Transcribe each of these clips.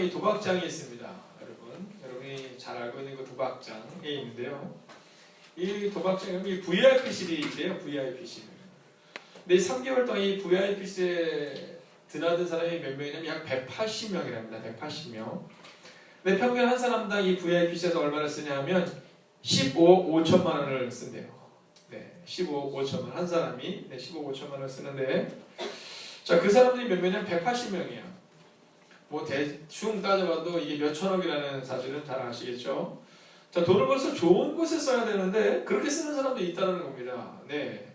이 도박장이 있습니다. 여러분이 잘 알고 있는 그 도박장에 있는데요. 이 도박장 여기 VIP실이 있대요. VIP실. 근데 3개월 동안 이 VIP실에 드나든 사람이 몇 명이냐면 약 180명이랍니다. 180명. 근데 평균 한 사람당 이 VIP실에서 얼마를 쓰냐 하면 15억 5천만 원을 쓴대요. 네, 15억 5천만 한 사람이 15억 5천만 원을 쓰는데, 자, 그 사람들이 몇 명이냐면 180명이에요. 뭐 대충 따져봐도 이게 몇 천억이라는 사실은 잘 아시겠죠? 자, 돈을 벌써 좋은 곳에 써야 되는데 그렇게 쓰는 사람도 있다는 겁니다. 네,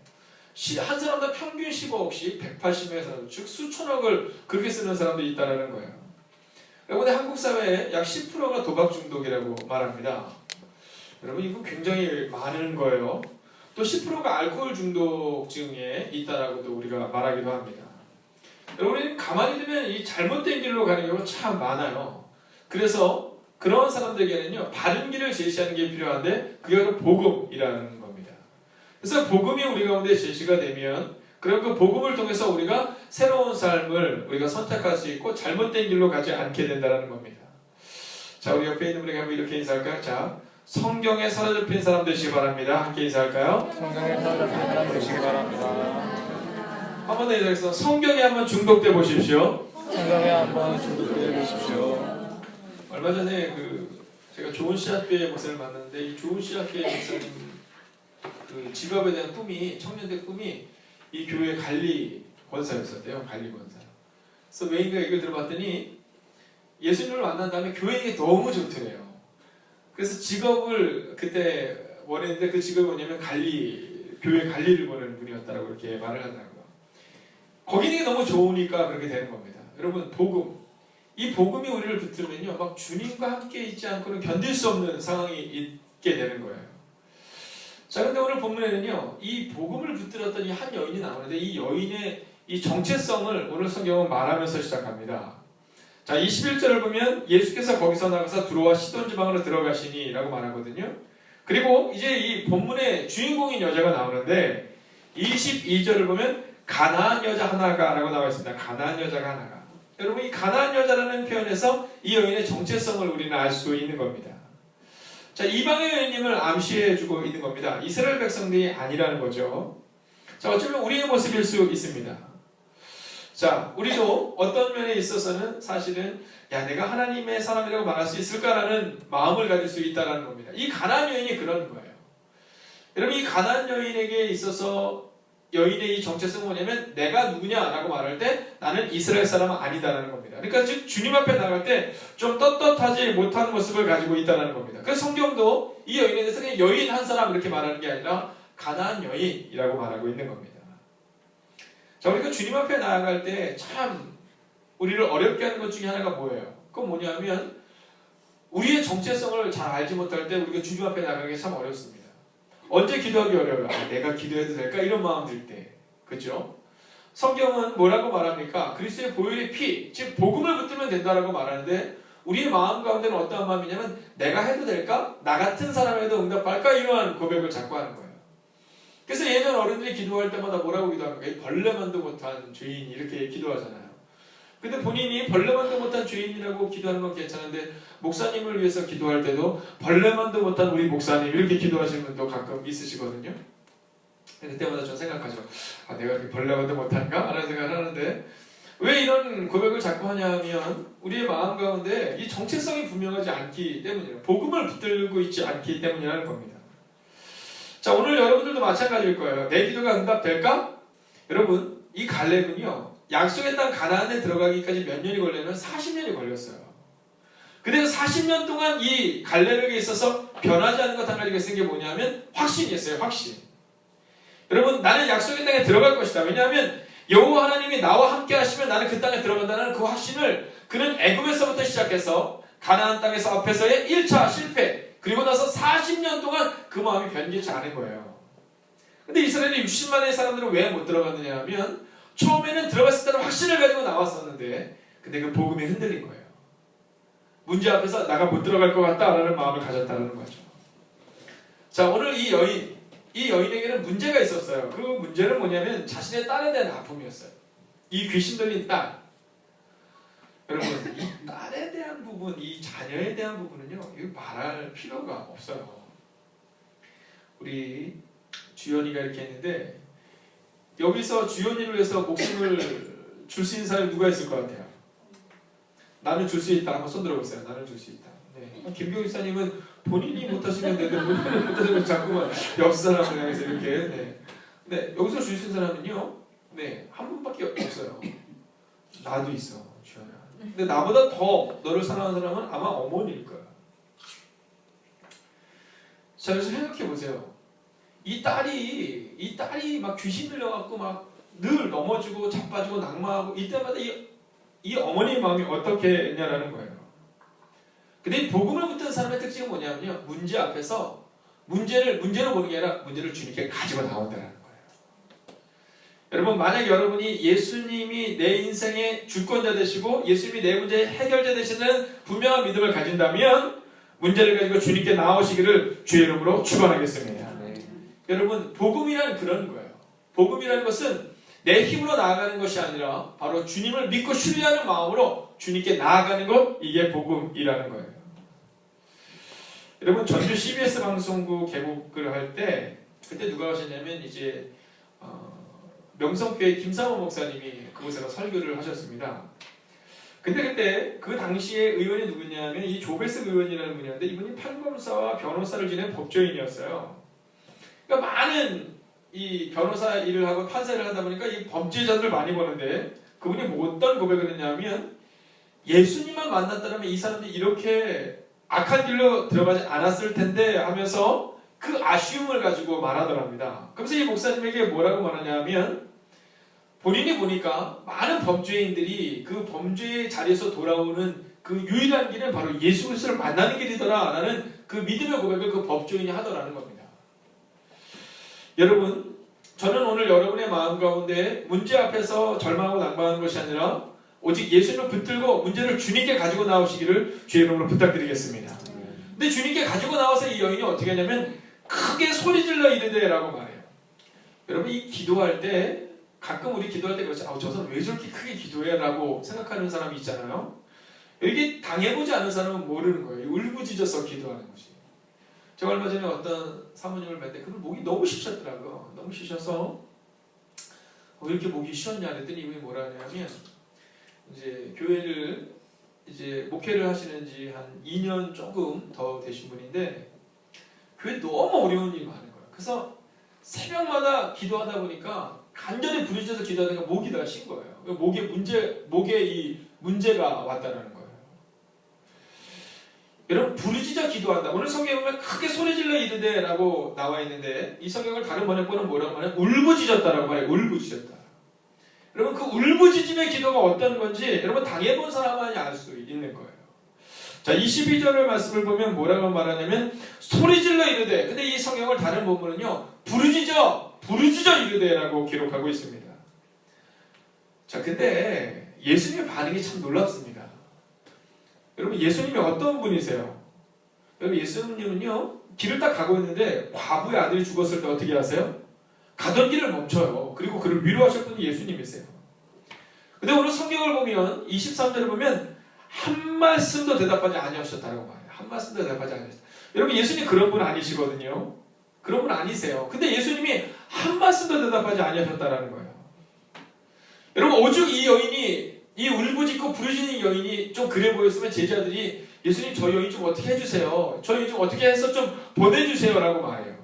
한 사람당 평균 15억씩 180명의 사람, 즉 수천억을 그렇게 쓰는 사람도 있다는 거예요. 여러분의 한국 사회의 약 10%가 도박 중독이라고 말합니다. 여러분 이거 굉장히 많은 거예요. 또 10%가 알코올 중독증에 있다라고도 우리가 말하기도 합니다. 여러분이 가만히 두면 이 잘못된 길로 가는 경우가 참 많아요. 그래서 그런 사람들에게는요, 바른 길을 제시하는 게 필요한데 그게 바로 복음이라는 겁니다. 그래서 복음이 우리 가운데 제시가 되면 그럼 그 복음을 통해서 우리가 새로운 삶을 우리가 선택할 수 있고 잘못된 길로 가지 않게 된다는 겁니다. 자, 우리 옆에 있는 분에게 한번 이렇게 인사할까요? 자, 성경에 사로잡힌 사람 되시기 바랍니다. 함께 인사할까요? 성경에 사로잡힌 사람 되시기 바랍니다. 한 번 더 인사해서 성경에 한번 중독돼 보십시오. 성경에 한번 중독돼 보십시오. 얼마 전에 제가 좋은 씨앗교회 목사를 만났는데 이 좋은 씨앗교회 목사님 그 직업에 대한 꿈이, 청년들 꿈이 이 교회 관리 권사였었대요. 관리 권사. 그래서 왜인가 이걸 들어봤더니 예수님을 만난 다음에 교회에 너무 좋더래요. 그래서 직업을 그때 원했는데 그 직업이 뭐냐면 교회 관리를 원하는 분이었다라고 이렇게 말을 하더라고요. 거기 있는 게 너무 좋으니까 그렇게 되는 겁니다. 여러분, 복음. 이 복음이 우리를 붙들면요, 막 주님과 함께 있지 않고는 견딜 수 없는 상황이 있게 되는 거예요. 자, 근데 오늘 본문에는요, 이 복음을 붙들었던 이 한 여인이 나오는데 이 여인의 이 정체성을 오늘 성경은 말하면서 시작합니다. 자, 21절을 보면 예수께서 거기서 나가서 두로와 시돈 지방으로 들어가시니 라고 말하거든요. 그리고 이제 이 본문의 주인공인 여자가 나오는데 22절을 보면 가나안 여자 하나가 라고 나와 있습니다. 가나안 여자가 하나가. 여러분, 이 가나안 여자라는 표현에서 이 여인의 정체성을 우리는 알 수 있는 겁니다. 자, 이방의 여인님을 암시해주고 있는 겁니다. 이스라엘 백성들이 아니라는 거죠. 자, 어쩌면 우리의 모습일 수 있습니다. 자, 우리도 어떤 면에 있어서는 사실은 내가 하나님의 사람이라고 말할 수 있을까라는 마음을 가질 수 있다는 겁니다. 이 가나안 여인이 그런 거예요. 여러분, 이 가나안 여인에게 있어서 여인의 이 정체성은 뭐냐면 내가 누구냐라고 말할 때 나는 이스라엘 사람은 아니다라는 겁니다. 그러니까 즉 주님 앞에 나갈 때 좀 떳떳하지 못한 모습을 가지고 있다는 겁니다. 그래서 성경도 이 여인에 대해서 그냥 여인 한 사람 이렇게 말하는 게 아니라 가나안 여인이라고 말하고 있는 겁니다. 자, 우리가 주님 앞에 나아갈 때 참 우리를 어렵게 하는 것 중에 하나가 뭐예요? 그건 뭐냐면 우리의 정체성을 잘 알지 못할 때 우리가 주님 앞에 나가기 참 어렵습니다. 언제 기도하기 어려워요? 내가 기도해도 될까? 이런 마음 들 때. 그렇죠? 성경은 뭐라고 말합니까? 그리스도의 보혈의 피, 즉 복음을 붙들면 된다라고 말하는데 우리의 마음 가운데는 어떠한 마음이냐면 내가 해도 될까? 나 같은 사람에도 응답할까? 이러한 고백을 자꾸 하는 거예요. 그래서 예전 어른들이 기도할 때마다 뭐라고 기도합니까? 벌레만도 못한 죄인 이렇게 기도하잖아요. 근데 본인이 벌레만도 못한 죄인이라고 기도하는 건 괜찮은데 목사님을 위해서 기도할 때도 벌레만도 못한 우리 목사님 이렇게 기도하시는 분도 가끔 있으시거든요. 그때마다 좀 생각하죠. 내가 이렇게 벌레만도 못한가? 라는 생각을 하는데 왜 이런 고백을 자꾸 하냐면 우리의 마음 가운데 이 정체성이 분명하지 않기 때문이에요. 복음을 붙들고 있지 않기 때문이라는 겁니다. 자, 오늘 여러분들도 마찬가지일 거예요. 내 기도가 응답될까? 여러분, 이 갈렙은요, 약속의 땅 가나안에 들어가기까지 몇 년이 걸려면 40년이 걸렸어요. 근데 40년 동안 이 갈렙에게 있어서 변하지 않는 것 한 가지가 있는 게 뭐냐면 확신이었어요. 확신. 여러분, 나는 약속의 땅에 들어갈 것이다. 왜냐하면 여호와 하나님이 나와 함께 하시면 나는 그 땅에 들어간다는 그 확신을 그는 애굽에서부터 시작해서 가나안 땅에서 앞에서의 1차 실패, 그리고 나서 40년 동안 그 마음이 변개치 않은 거예요. 근데 이스라엘의 60만의 사람들은 왜 못 들어갔느냐 하면 처음에는 들어갔을 때는 확신을 가지고 나왔었는데 근데 그 복음이 흔들린 거예요. 문제 앞에서 나가 못 들어갈 것 같다라는 마음을 가졌다는 거죠. 자, 오늘 이 여인에게는 문제가 있었어요. 그 문제는 뭐냐면 자신의 딸에 대한 아픔이었어요. 이 귀신 들린 딸. 여러분, 이 딸에 대한 부분, 이 자녀에 대한 부분은요, 이거 말할 필요가 없어요. 우리 주연이가 이렇게 했는데, 여기서 주연이를 위해서 목숨을 줄 수 있는 사람이 누가 있을 것 같아요? 나는 줄 수 있다. 한번 손 들어보세요. 나는 줄 수 있다. 네. 김경희 목사님은 본인이 못하시면 되는데 본인이 못하시면 자꾸만 옆 사람을 향해서 이렇게. 네. 네. 여기서 줄 수 있는 사람은요, 네, 한 분밖에 없어요. 나도 있어, 주연아. 근데 나보다 더 너를 사랑하는 사람은 아마 어머니일 거야. 자, 그래서 생각해 보세요. 이 딸이 막 귀신 들려갖고 막 늘 넘어지고 자빠지고 낙마하고 이때마다 이 어머니의 마음이 어떻게 했냐라는 거예요. 근데 이 복음을 붙든 사람의 특징은 뭐냐면요, 문제 앞에서 문제로 보는 게 아니라 문제를 주님께 가지고 나온다는 거예요. 여러분, 만약 여러분이 예수님이 내 인생의 주권자 되시고 예수님이 내 문제의 해결자 되시는 분명한 믿음을 가진다면 문제를 가지고 주님께 나오시기를 주의 이름으로 축원하겠습니다. 여러분, 복음이란 그런 거예요. 복음이라는 것은 내 힘으로 나아가는 것이 아니라 바로 주님을 믿고 신뢰하는 마음으로 주님께 나아가는 것, 이게 복음이라는 거예요. 여러분, 전주 CBS 방송국 개국을 할 때 그때 누가 하셨냐면 이제 명성교회 김사모 목사님이 그곳에서 설교를 하셨습니다. 근데 그때 그 당시에 의원이 누구냐면 이 조베스 의원이라는 분이었는데 이분이 판검사와 변호사를 지낸 법조인이었어요. 그러니까 많은 이 변호사 일을 하고 판사를 하다 보니까 이 범죄자들을 많이 보는데 그분이 어떤 고백을 했냐면 예수님만 만났다면 이 사람들이 이렇게 악한 길로 들어가지 않았을 텐데 하면서 그 아쉬움을 가지고 말하더랍니다. 그래서 이 목사님에게 뭐라고 말하냐면 본인이 보니까 많은 범죄인들이 그 범죄의 자리에서 돌아오는 그 유일한 길은 바로 예수 그리스도를 만나는 길이더라 라는 그 믿음의 고백을 그 법조인이 하더라는 겁니다. 여러분, 저는 오늘 여러분의 마음 가운데 문제 앞에서 절망하고 낙망하는 것이 아니라 오직 예수님을 붙들고 문제를 주님께 가지고 나오시기를 주의 이름으로 부탁드리겠습니다. 근데 주님께 가지고 나와서 이 여인이 어떻게 하냐면 크게 소리질러 이르되 라고 말해요. 여러분, 이 기도할 때 가끔 우리 기도할 때 그렇지, 저 사람 왜 저렇게 크게 기도해? 라고 생각하는 사람이 있잖아요. 이게 당해보지 않은 사람은 모르는 거예요. 울부짖어서 기도하는 것이. 제가 얼마 전에 어떤 사모님을 뵀는데 그분 목이 너무 쉬셨더라고요. 너무 쉬셔서 왜 이렇게 목이 쉬었냐 그랬더니 이분이 뭐라 하냐면 이제 교회를 이제 목회를 하시는지 한 2년 조금 더 되신 분인데 교회 너무 어려운 일이 많은 거예요. 그래서 새벽마다 기도하다 보니까 간절히 부르짖어서 기도하다가 목이 다 쉰 거예요. 목에 이 문제가 왔다는 거예요. 여러분, 부르짖어 기도한다. 오늘 성경에 보면 크게 소리질러 이르되 라고 나와 있는데 이 성경을 다른 번역본은 뭐라고 말해요? 울부짖었다라고 말해요. 울부짖었다. 여러분, 그 울부짖음의 기도가 어떤 건지 여러분 당해본 사람만이 알 수 있는 거예요. 자, 22절의 말씀을 보면 뭐라고 말하냐면 소리질러 이르되, 근데 이 성경을 다른 본문은요 부르짖어 이르되라고 기록하고 있습니다. 자, 근데 예수님의 반응이 참 놀랍습니다. 여러분, 예수님이 어떤 분이세요? 여러분, 예수님은요 길을 딱 가고 있는데 과부의 아들이 죽었을 때 어떻게 하세요? 가던 길을 멈춰요. 그리고 그를 위로하셨던 분이 예수님이세요. 근데 오늘 성경을 보면 23절을 보면 한 말씀도 대답하지 아니하셨다고 말해요. 한 말씀도 대답하지 아니하셨다. 여러분, 예수님 그런 분 아니시거든요. 그런 분 아니세요. 근데 예수님이 한 말씀도 대답하지 아니하셨다라는 거예요. 여러분, 오죽 이 여인이, 이 울부짖고 부르짖는 여인이 좀 그래 보였으면 제자들이 예수님 저 여인 좀 어떻게 해주세요. 저 여인 좀 어떻게 해서 좀 보내주세요 라고 말해요.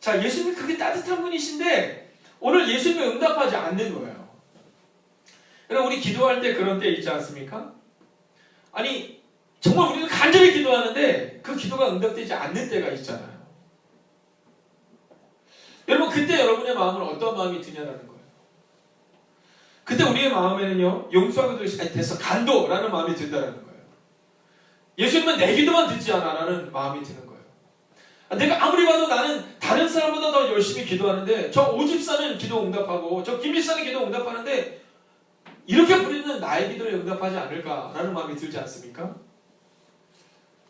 자, 예수님이 그렇게 따뜻한 분이신데 오늘 예수님이 응답하지 않는 거예요. 여러분, 우리 기도할 때 그런 때 있지 않습니까? 아니, 정말 우리는 간절히 기도하는데 그 기도가 응답되지 않는 때가 있잖아요. 여러분, 그때 여러분의 마음은 어떤 마음이 드냐라는 거예요. 그때 우리의 마음에는요 용서하기도 됐어, 간도라는 마음이 든다는 거예요. 예수님은 내 기도만 듣지 않아 라는 마음이 드는 거예요. 내가 아무리 봐도 나는 다른 사람보다 더 열심히 기도하는데 저 오집사는 기도 응답하고 저 김집사는 기도 응답하는데 이렇게 부리는 나의 기도를 응답하지 않을까라는 마음이 들지 않습니까?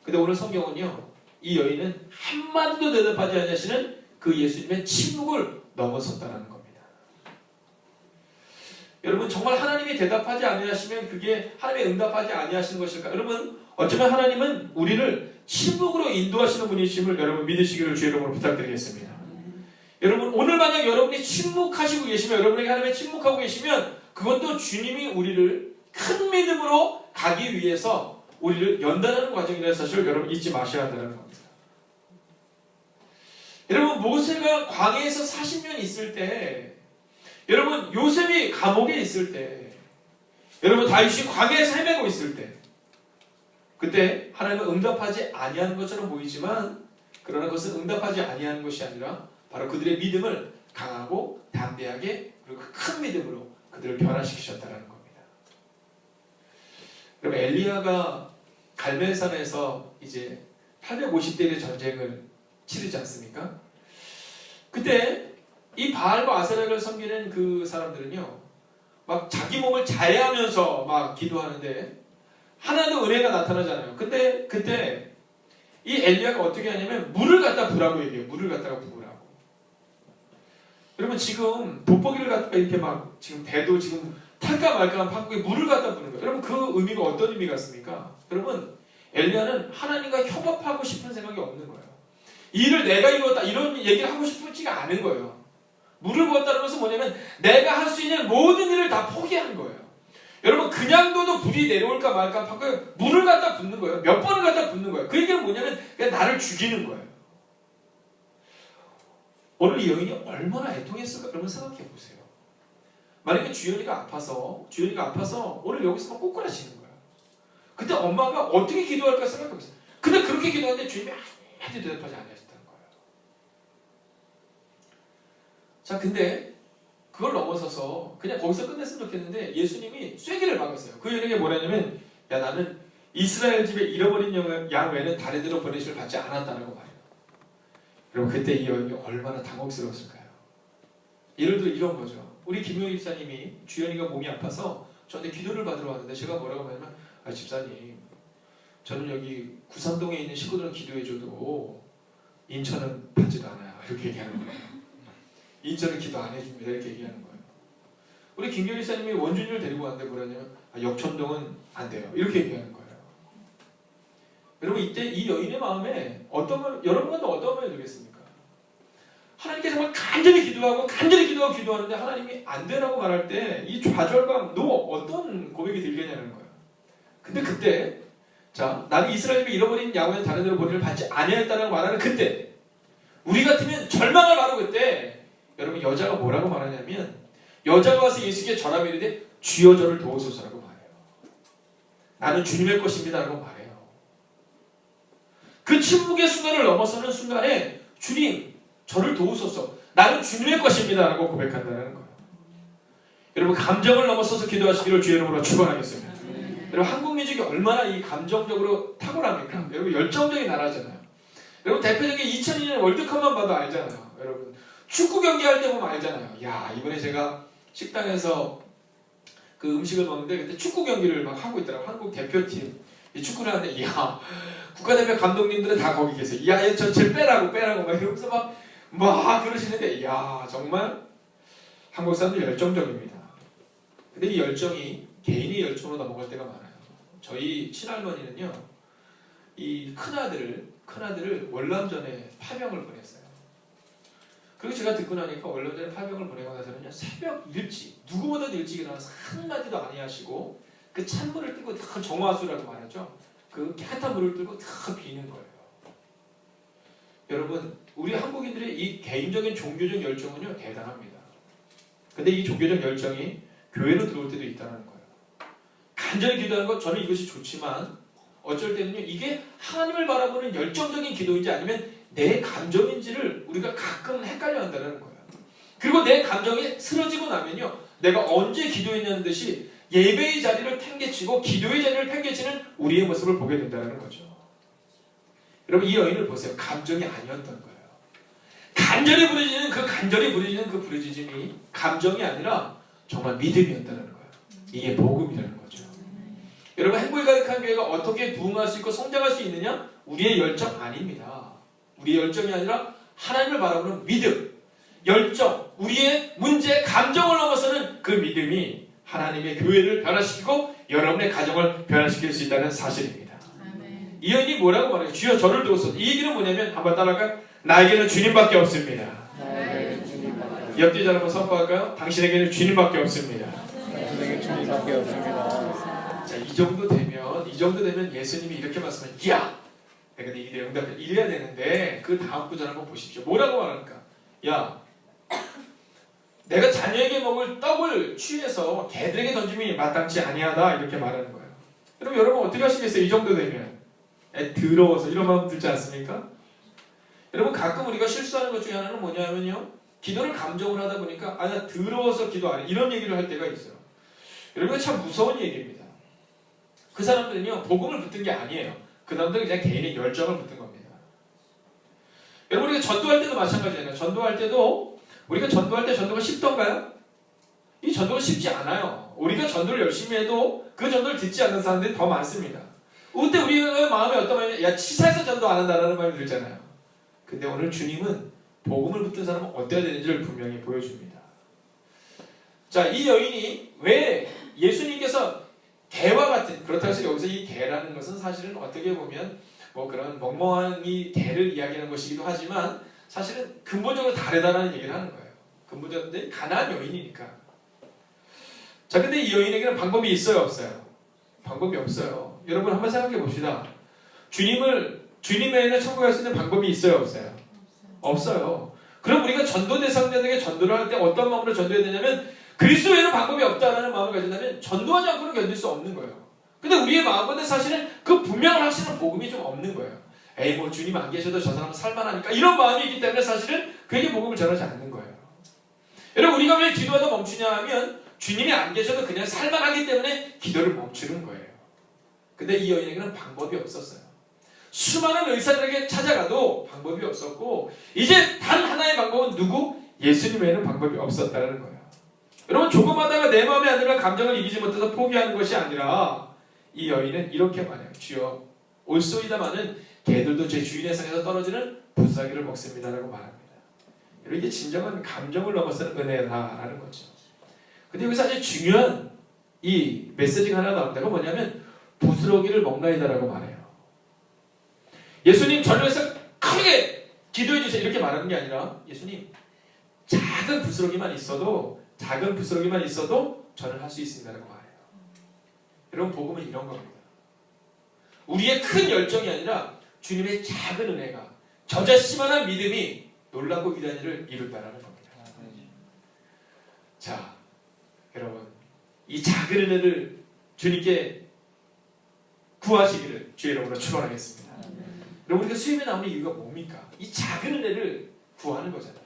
근데 오늘 성경은요 이 여인은 한마디도 대답하지 않으시는 그 예수님의 침묵을 넘어섰다는 겁니다. 여러분 정말 하나님이 대답하지 아니하시면 그게 하나님의 응답하지 아니하시는 것일까? 여러분 어쩌면 하나님은 우리를 침묵으로 인도하시는 분이심을 여러분 믿으시기를 주의 이름으로 부탁드리겠습니다. 여러분 오늘 만약 여러분이 침묵하시고 계시면 여러분에게 하나님의 침묵하고 계시면 그것도 주님이 우리를 큰 믿음으로 가기 위해서 우리를 연단하는 과정이라는 사실을 여러분 잊지 마셔야 한다는 겁니다. 여러분 모세가 광야에서 40년 있을 때 여러분 요셉이 감옥에 있을 때 여러분 다윗이 광야에서 헤매고 있을 때 그때 하나님은 응답하지 아니하는 것처럼 보이지만 그러나 그것은 응답하지 아니하는 것이 아니라 바로 그들의 믿음을 강하고 담대하게 그리고 큰 믿음으로 그들을 변화시키셨다는 겁니다. 그럼 엘리야가 갈멜산에서 이제 850대의 전쟁을 치르지 않습니까? 그때 이 바알과 아세라를 섬기는 그 사람들은요 막 자기 몸을 자해하면서 막 기도하는데 하나도 은혜가 나타나잖아요. 근데 그때 이 엘리야가 어떻게 하냐면 물을 갖다 부라고 얘기해요. 물을 갖다가 부으라고. 여러분 지금 돋보기를 갖다가 이렇게 막 지금 배도 지금 탈까 말까 한 판국에 물을 갖다 부는 거예요. 여러분 그 의미가 어떤 의미 같습니까? 여러분 엘리야는 하나님과 협업하고 싶은 생각이 없는 거예요. 이 일을 내가 이뤘다 이런 얘기를 하고 싶지가 않은 거예요. 물을 부었다는 것은 뭐냐면 내가 할 수 있는 모든 일을 다 포기한 거예요. 여러분 그냥 둬도 불이 내려올까 말까 하고 물을 갖다 붓는 거예요. 몇 번을 갖다 붓는 거예요. 그 얘기는 뭐냐면 그냥 나를 죽이는 거예요. 오늘 이 여인이 얼마나 애통했을까 여러분 생각해 보세요. 만약에 주연이가 아파서 오늘 여기서 막 꼬꾸라치는 거예요. 그때 엄마가 어떻게 기도할까 생각해 보세요. 근데 그렇게 기도하는데 주님이 아무도 대답하지 않으셨다는 거예요. 자 근데 그걸 넘어서서 그냥 거기서 끝냈으면 좋겠는데 예수님이 쐐기를 박았어요. 그 여인에게 뭐라냐면 야 나는 이스라엘 집에 잃어버린 양 외에는 다른 데로 보내심을 받지 않았다는 거 말이에요. 여러분 그때 이 여인이 얼마나 당혹스러웠을까요? 예를 들어 이런 거죠. 우리 김효희 집사님이 주연이가 몸이 아파서 저한테 기도를 받으러 왔는데 제가 뭐라고 하냐면 아 집사님 저는 여기 구산동에 있는 식구들은 기도해줘도 인천은 받지도 않아요. 이렇게 얘기하는 거예요. 인천은 기도 안 해줍니다. 이렇게 얘기하는 거예요. 우리 김경희 사님이 원준이를 데리고 왔는데 뭐라냐면 역천동은 안 돼요. 이렇게 얘기하는 거예요. 여러분 이때 이 여인의 마음에 여러분은 어떤 마음이 들겠습니까? 하나님께 정말 간절히 기도하는데 하나님이 안 되라고 말할 때 이 좌절감 너 어떤 고백이 들겠냐는 거예요. 근데 그때 자 나는 이스라엘이 잃어버린 양은 다른 데로 보내를 받지 아니하였다라고 말하는 그때 우리 같으면 절망을 바로 그때 여러분 여자가 뭐라고 말하냐면 여자가 와서 예수께 절하며 이르되 주여 저를 도우소서라고 말해요. 나는 주님의 것입니다 라고 말해요. 그 침묵의 순간을 넘어서는 순간에 주님 저를 도우소서 나는 주님의 것입니다 라고 고백한다는 거예요. 여러분 감정을 넘어서서 기도하시기를 주의 이름으로 축원하겠습니다. 여러분 한국 민족이 얼마나 이 감정적으로 탁월합니까? 여러분 열정적인 나라잖아요. 여러분 대표적인 2002년 월드컵만 봐도 알잖아요. 여러분 축구 경기 할 때 보면 알잖아요. 야 이번에 제가 식당에서 그 음식을 먹는데 그때 축구 경기를 막 하고 있더라고요. 한국 대표팀 이 축구를 하는데 야 국가대표 감독님들은 다 거기 계세요. 야 얘 전체 빼라고 막 이러면서 막 그러시는데 야 정말 한국 사람들 열정적입니다. 근데 이 열정이 개인의 열정으로 넘어갈 때가 많아요. 저희 친할머니는요 이 큰아들을 월남전에 파병을 보냈어요. 그리고 제가 듣고 나니까 월남전에 파병을 보내고 나서는요 새벽 일찍 누구보다도 일찍 일어나서 한마디도 아니하시고 그 찬물을 뜨고 다 정화수라고 말하죠. 그 깨끗한 물을 뜨고 다 비는 거예요. 여러분 우리 한국인들의 이 개인적인 종교적 열정은요 대단합니다. 근데 이 종교적 열정이 교회로 들어올 때도 있다는 거예요. 간절히 기도하는 것 저는 이것이 좋지만 어쩔 때는요 이게 하나님을 바라보는 열정적인 기도인지 아니면 내 감정인지를 우리가 가끔 헷갈려 한다는 거예요. 그리고 내 감정이 쓰러지고 나면요 내가 언제 기도했냐는 듯이 예배의 자리를 팽개치고 기도의 자리를 팽개치는 우리의 모습을 보게 된다는 거죠. 여러분 이 여인을 보세요. 감정이 아니었던 거예요. 간절히 부르짖는 그 부르짖음이 감정이 아니라 정말 믿음이었다는 거예요. 이게 복음이라는 거죠. 여러분 행복이 가득한 교회가 어떻게 부흥할 수 있고 성장할 수 있느냐? 우리의 열정 아닙니다. 우리의 열정이 아니라 하나님을 바라보는 믿음, 열정, 우리의 문제, 감정을 넘어서는 그 믿음이 하나님의 교회를 변화시키고 여러분의 가정을 변화시킬 수 있다는 사실입니다. 이 여인이 뭐라고 말해요? 주여 저를 도우소서. 이 얘기는 뭐냐면 한번 따라할까요? 나에게는 주님밖에 없습니다. 옆뒤 잘 한번 선포할까요? 당신에게는 주님밖에 없습니다. 당신에게 주님밖에 없습니다. 자, 이 정도 되면 예수님이 이렇게 말씀하면 야! 내가 이 응답을 이래야 되는데 그 다음 구절 한번 보십시오. 뭐라고 말합니까? 야! 내가 자녀에게 먹을 떡을 취해서 개들에게 던짐이 마땅치 아니하다 이렇게 말하는 거예요. 여러분 어떻게 하시겠어요? 이 정도 되면 더러워서 이런 마음 들지 않습니까? 여러분 가끔 우리가 실수하는 것 중에 하나는 뭐냐면요, 기도를 감정을 하다 보니까 나 더러워서 기도 안 해 이런 얘기를 할 때가 있어요. 여러분 참 무서운 얘기입니다. 그 사람들은요 복음을 붙은 게 아니에요. 그 사람들은 그냥 개인의 열정을 붙은 겁니다. 여러분 우리가 전도할 때도 마찬가지잖아요. 전도할 때도 우리가 전도할 때 전도가 쉽던가요? 이 전도가 쉽지 않아요. 우리가 전도를 열심히 해도 그 전도를 듣지 않는 사람들이 더 많습니다. 그때 우리의 마음에 어떤 마음이 야 치사해서 전도 안 한다라는 마음이 들잖아요. 근데 오늘 주님은 복음을 붙든 사람은 어때야 되는지를 분명히 보여줍니다. 자, 이 여인이 왜 예수님께서 개와 같은, 그렇다고 해서 여기서 이 개라는 것은 사실은 어떻게 보면 뭐 그런 멍멍한 이 개를 이야기하는 것이기도 하지만 사실은 근본적으로 다르다는 얘기를 하는 거예요. 근본적으로 가난한 여인이니까. 자, 근데 이 여인에게는 방법이 있어요, 없어요? 방법이 없어요. 여러분 한번 생각해 봅시다. 주님에게는 천국에 갈 수 있는 방법이 있어요, 없어요? 없어요. 그럼 우리가 전도 대상자들에게 전도를 할 때 어떤 마음으로 전도해야 되냐면 그리스도에는 방법이 없다라는 마음을 가진다면 전도하지 않고는 견딜 수 없는 거예요. 근데 우리의 마음은 사실은 그 분명을 하시는 복음이 좀 없는 거예요. 에이 뭐 주님 안 계셔도 저 사람은 살만하니까 이런 마음이 있기 때문에 사실은 그에게 복음을 전하지 않는 거예요. 여러분 우리가 왜 기도하다 멈추냐 하면 주님이 안 계셔도 그냥 살만하기 때문에 기도를 멈추는 거예요. 근데 이 여인에게는 방법이 없었어요. 수많은 의사들에게 찾아가도 방법이 없었고 이제 단 하나의 방법은 누구? 예수님 외에는 방법이 없었다는 거예요. 여러분 조금 하다가 내 마음에 안 들면 감정을 이기지 못해서 포기하는 것이 아니라 이 여인은 이렇게 말해요. 주여 올소이다마는 개들도 제 주인의 상에서 떨어지는 부스러기를 먹습니다라고 말합니다. 여러분 이게 진정한 감정을 넘어서는 은혜다라는 거죠. 근데 여기서 아주 중요한 이 메시지가 하나 나옵니다. 그건 뭐냐면 부스러기를 먹나이다라고 말해요. 예수님 전에서 크게 기도해 주세요 이렇게 말하는 게 아니라 예수님 작은 부스러기만 있어도 저는 할 수 있습니다라고 말해요. 여러분 복음은 이런 겁니다. 우리의 큰 열정이 아니라 주님의 작은 은혜가 저자씨만한 믿음이 놀랍고 위대한 일을 이룬다라는 겁니다. 자, 여러분 이 작은 은혜를 주님께 구하시기를 주의 이름으로 축원하겠습니다. 여러분 우리가 수협에 나오는 이유가 뭡니까? 이 작은 은혜를 구하는 거잖아요.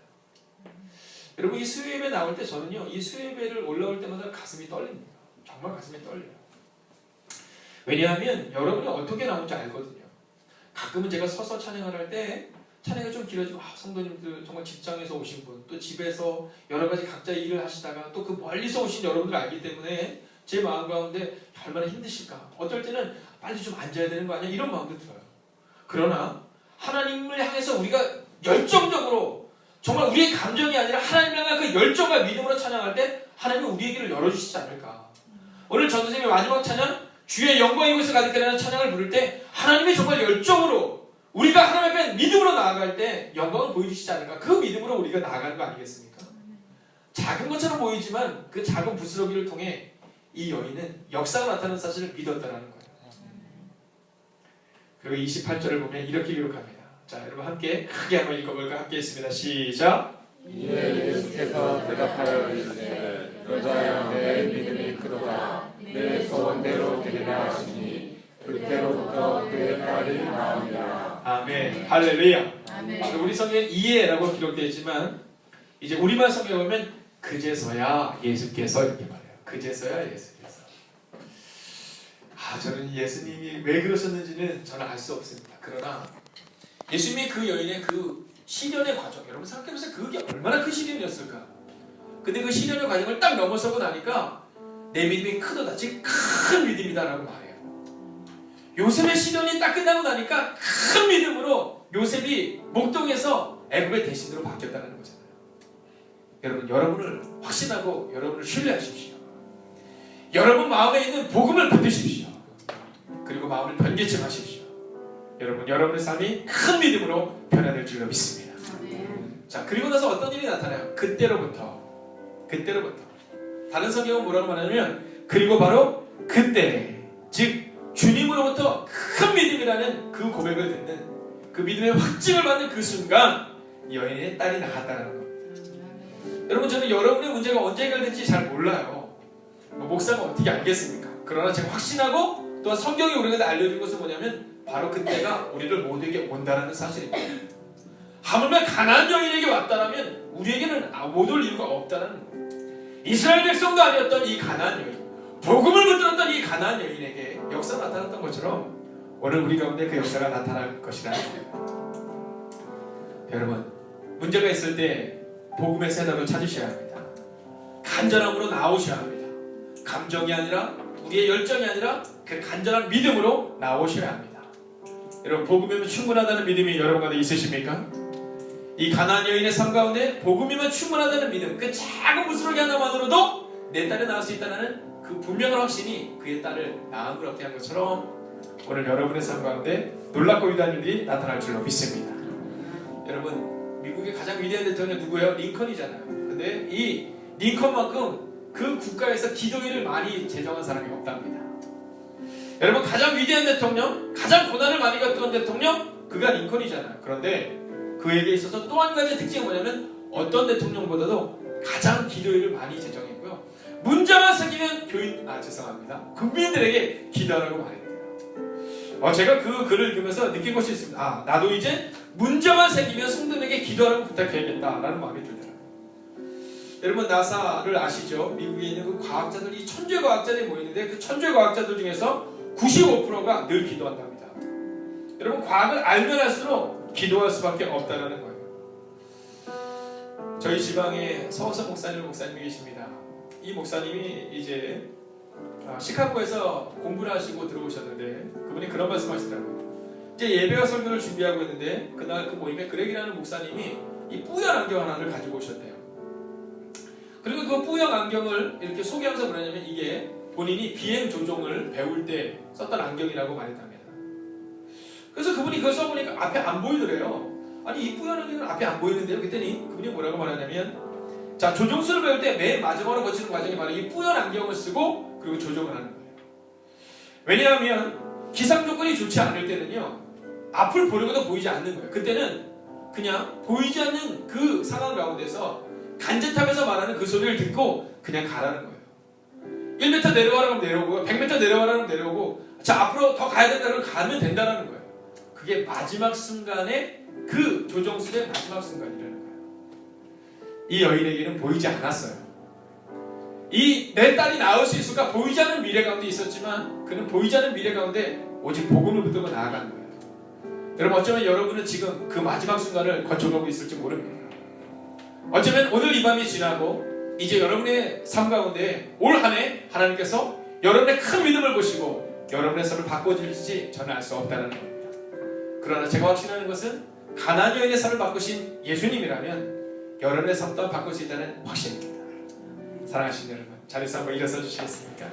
여러분 이 수협에 나올 때 저는요 이 수협에를 올라올 때마다 가슴이 떨립니다. 정말 가슴이 떨려요. 왜냐하면 여러분이 어떻게 나올지 알거든요. 가끔은 제가 서서 찬양을 할 때 찬양이 좀 길어지고 성도님들 정말 직장에서 오신 분 또 집에서 여러 가지 각자 일을 하시다가 또 그 멀리서 오신 여러분들 알기 때문에 제 마음 가운데 얼마나 힘드실까. 어떨 때는 빨리 좀 앉아야 되는 거 아니야 이런 마음도 들어요. 그러나 하나님을 향해서 우리가 열정적으로 정말 우리의 감정이 아니라 하나님을 향한 그 열정과 믿음으로 찬양할 때 하나님이 우리의 길을 열어주시지 않을까. 오늘 전 선생님의 마지막 찬양 주의 영광이 곳에 가득하라는 찬양을 부를 때 하나님이 정말 열정으로 우리가 하나님 앞에 믿음으로 나아갈 때 영광을 보여주시지 않을까. 그 믿음으로 우리가 나아가는 거 아니겠습니까? 작은 것처럼 보이지만 그 작은 부스러기를 통해 이 여인은 역사가 나타나는 사실을 믿었다는 거예요. 그리고 28절을 보면 이렇게 기록합니다. 자, 여러분 함께 크게 한번 읽어볼까? 함께 했습니다. 시작. 이에 예수께서 대답하여 이르시되 여자여 내 믿음이 크도다. 내 소원대로 되리라 하시니 그때로부터 그의 딸이 나으니라. 아멘. 할렐루야. 아멘. 우리 성경에 이에라고 기록되어 있지만 이제 우리말 성경에 보면 그제서야 예수께서 이렇게 말해요. 그제서야 예수께서. 저는 예수님이 왜 그러셨는지는 저는 알 수 없습니다. 그러나 예수님이 그 여인의 그 시련의 과정, 여러분 생각해보세요. 그게 얼마나 큰 시련이었을까. 근데 그 시련의 과정을 딱 넘어서고 나니까 내 믿음이 크도다, 즉 큰 믿음이다라고 말해요. 요셉의 시련이 딱 끝나고 나니까 큰 믿음으로 요셉이 목동에서 애굽의 대신으로 바뀌었다는 거잖아요. 여러분, 여러분을 확신하고 여러분을 신뢰하십시오. 여러분 마음에 있는 복음을 붙드십시오. 그리고 마음을 변개치 마십시오. 여러분, 여러분의 삶이 큰 믿음으로 변화될 줄로 믿습니다. 자, 그리고 나서 어떤 일이 나타나요? 그때로부터 다른 성경은 뭐라고 말하냐면 그리고 바로 그때, 즉 주님으로부터 큰 믿음이라는 그 고백을 듣는, 그 믿음의 확증을 받는 그 순간 여인의 딸이 나갔다는 겁니다. 여러분, 저는 여러분의 문제가 언제 해결될지 잘 몰라요. 목사가 어떻게 알겠습니까? 그러나 제가 확신하고 또한 성경이 우리에게 알려준 것은 뭐냐면 바로 그때가 우리를 모두에게 온다는 사실입니다. 하물며 가나안 여인에게 왔다라면 우리에게는 못 올 이유가 없다는 거예요. 이스라엘 백성도 아니었던 이 가나안 여인, 복음을 붙들었던 이 가나안 여인에게 역사가 나타났던 것처럼 오늘 우리 가운데 그 역사가 나타날 것이라는 거예요. 여러분, 문제가 있을 때 복음의 해답을 찾으셔야 합니다. 간절함으로 나오셔야 합니다. 감정이 아니라, 우리의 열정이 아니라 그 간절한 믿음으로 나오셔야 합니다. 여러분, 복음이면 충분하다는 믿음이 여러분 가운데 있으십니까? 이 가나안 여인의 삶 가운데 복음이면 충분하다는 믿음, 그 작은 부스러기 하나만으로도 내 딸이 낳을 수 있다는 그 분명한 확신이 그의 딸을 낳음을 얻게 한 것처럼 오늘 여러분의 삶 가운데 놀랍고 위대한 일이 나타날 줄로 믿습니다. 여러분, 미국의 가장 위대한 대통령 누구예요? 링컨이잖아요. 근데 이 링컨만큼 그 국가에서 기도회를 많이 제정한 사람이 없답니다. 여러분, 가장 위대한 대통령, 가장 고난을 많이 겪던 대통령, 그가 링컨이잖아요. 그런데 그에게 있어서 또 한 가지 특징이 뭐냐면 어떤 대통령보다도 가장 기도회를 많이 제정했고요. 문제만 생기면 국민들에게 기도하라고 말했대요. 제가 그 글을 읽으면서 느낀 것이 있습니다. 나도 이제 문제만 생기면 성도에게 기도하라고 부탁해야겠다라는 마음이 들더라고요. 여러분, 나사를 아시죠? 미국에 있는 그 과학자들, 이 천재 과학자들이 모이는데 그 천재 과학자들 중에서 95%가 늘 기도한답니다. 여러분, 과학을 알면 할수록 기도할 수밖에 없다는 거예요. 저희 지방에 서호선 목사님이 계십니다. 이 목사님이 이제 시카고에서 공부를 하시고 들어오셨는데 그분이 그런 말씀 하시더라고요. 이제 예배와 설교를 준비하고 있는데 그날 그 모임에 그렉이라는 목사님이 이 뿌연 안경 하나를 가지고 오셨대요. 그리고 그 뿌연 안경을 이렇게 소개하면서 뭐냐면 이게 본인이 비행 조종을 배울 때 썼던 안경이라고 말했답니다. 그래서 그분이 그걸 써보니까 앞에 안 보이더래요. 아니, 이 뿌연 안경은 앞에 안 보이는데요? 그랬더니 그분이 뭐라고 말하냐면, 자, 조종수를 배울 때 맨 마지막으로 거치는 과정이 바로 이 뿌연 안경을 쓰고 그리고 조종을 하는 거예요. 왜냐하면 기상 조건이 좋지 않을 때는요, 앞을 보려고도 보이지 않는 거예요. 그때는 그냥 보이지 않는 그 상황 가운데서 간제탑에서 말하는 그 소리를 듣고 그냥 가라는 거예요. 1m 내려가라고 하면 내려오고 100m 내려가라고 하면 내려오고, 자, 앞으로 더 가야 된다고 하면 가면 된다는 거예요. 그게 마지막 순간에 그 조종수의 마지막 순간이라는 거예요. 이 여인에게는 보이지 않았어요. 내 딸이 낳을 수 있을까 보이지 않는 미래 가운데 있었지만 그는 보이지 않는 미래 가운데 오직 복음을 붙들고 나아간 거예요. 여러분, 어쩌면 여러분은 지금 그 마지막 순간을 거쳐가고 있을지 모릅니다. 어쩌면 오늘 이 밤이 지나고 이제 여러분의 삶 가운데 올 한 해 하나님께서 여러분의 큰 믿음을 보시고 여러분의 삶을 바꿔주실지 저는 알 수 없다는 겁니다. 그러나 제가 확신하는 것은 가나안 여인의 삶을 바꾸신 예수님이라면 여러분의 삶 또한 바꿀 수 있다는 확신입니다. 사랑하시는 여러분, 자리에서 한번 일어서 주시겠습니까?